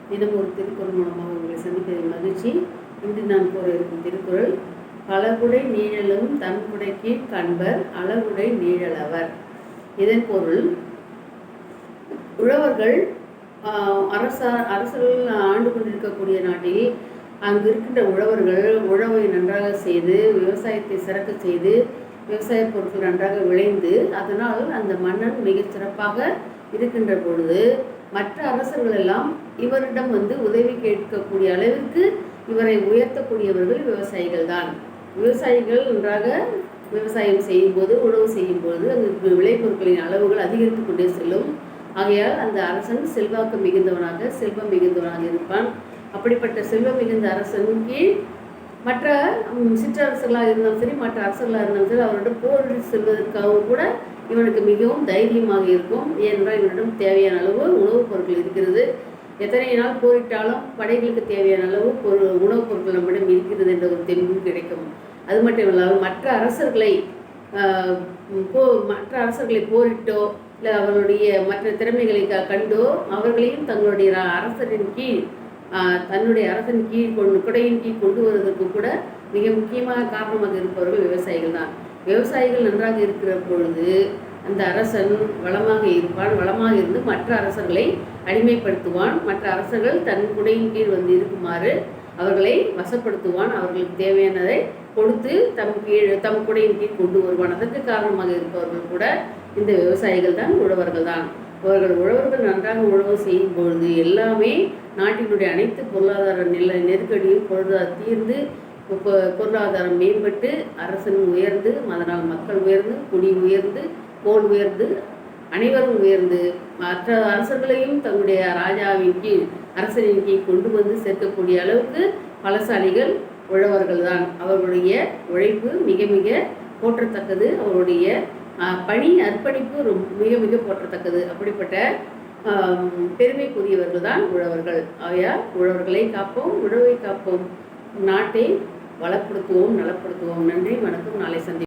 தினம் ஒரு திருக்குறள் மூலமாக உங்களை சந்திப்பதில் மகிழ்ச்சி. இன்று நான் கூற இருக்கும் திருக்குறள், பலகுடை நீழலும் தன்குடைக்கு கண்பர் அளவுடை நீழலவர். இதன் பொருள், உழவர்கள் அரசர்கள் ஆண்டு கொண்டிருக்கக்கூடிய நாட்டில் அங்கு இருக்கின்ற உழவர்கள் உழவை நன்றாக செய்து, விவசாயத்தை சிறக்க செய்து, விவசாய பொருட்கள் நன்றாக விளைந்து, அதனால் அந்த மன்னன் மிகச் சிறப்பாக இருக்கின்ற பொழுது மற்ற அரசர்கள் எல்லாம் இவரிடம் உதவி கேட்கக்கூடிய அளவிற்கு இவரை உயர்த்தக்கூடியவர்கள் விவசாயிகள் தான். விவசாயிகள் நன்றாக விவசாயம் செய்யும்போது, உழவு செய்யும்போது அங்கு விளைபொருட்களின் அளவுகள் அதிகரித்து கொண்டே செல்லும். ஆகையால் அந்த அரசன் செல்வாக்கு மிகுந்தவனாக, செல்வம் மிகுந்தவனாக இருப்பான். அப்படிப்பட்ட செல்வம் மிகுந்த அரசன் கீழ் மற்ற சிற்றரசர்களாக இருந்தாலும் சரி, மற்ற அரசர்களாக இருந்தாலும் சரி, அவரிடம் போரில் செல்வதற்காகவும் கூட இவனுக்கு மிகவும் தைரியமாக இருக்கும். ஏனென்றால் இவனிடம் தேவையான அளவு உணவுப் பொருட்கள் இருக்கிறது. எத்தனை நாள் போரிட்டாலும் படைகளுக்கு தேவையான அளவு உணவுப் பொருட்கள் நம்மிடம் இருக்கிறது என்ற ஒரு தெளிவும் கிடைக்கும். அது மட்டும் இல்லாமல் மற்ற அரசர்களை போரிட்டோ இல்லை அவர்களுடைய மற்ற திறமைகளை கண்டோ அவர்களையும் தன்னுடைய அரசன் கீழ் குடையின் கீழ் கொண்டு வருவதற்கு கூட மிக முக்கியமாக காரணமாக இருப்பவர்கள் விவசாயிகள் தான். விவசாயிகள் நன்றாக இருக்கிற பொழுது அந்த அரசன் வளமாக இருப்பான். வளமாக இருந்து மற்ற அரசர்களை அடிமைப்படுத்துவான். மற்ற அரசர்கள் தன் குடையின் கீழ் இருக்குமாறு அவர்களை வசப்படுத்துவான். அவர்களுக்கு தேவையானதை கொடுத்து தம் குடையின் கீழ் கொண்டு வருவான். அதற்கு காரணமாக இருப்பவர்கள் கூட இந்த விவசாயிகள் தான், உழவர்கள் தான். உழவர்கள் நன்றாக உழவு செய்யும் பொழுது எல்லாமே நாட்டினுடைய அனைத்து பொருளாதார நெருக்கடியும் தீர்ந்து, பொருளாதாரம் மேம்பட்டு, அரசன் உயர்ந்து, அதனால் மக்கள் உயர்ந்து, குடி உயர்ந்து, கோல் உயர்ந்து, அனைவரும் உயர்ந்து மற்ற அரசர்களையும் தன்னுடைய ராஜாவின் கீழ், அரசனின் கீழ் கொண்டு சேர்க்கக்கூடிய அளவுக்கு பலசாலிகள் உழவர்கள் தான். அவர்களுடைய உழைப்பு மிக மிக போற்றத்தக்கது. அவருடைய பணி அர்ப்பணிப்பு மிக மிக போற்றத்தக்கது. அப்படிப்பட்ட பெருமைக்குரியவர்கள் தான் உழவர்கள். ஆகையால் உழவர்களை காப்போம், உழவை காப்போம், நாட்டை வளப்படுத்துவோம், நலப்படுத்துவோம். நன்றி, வணக்கம். நாளை சந்திப்போம்.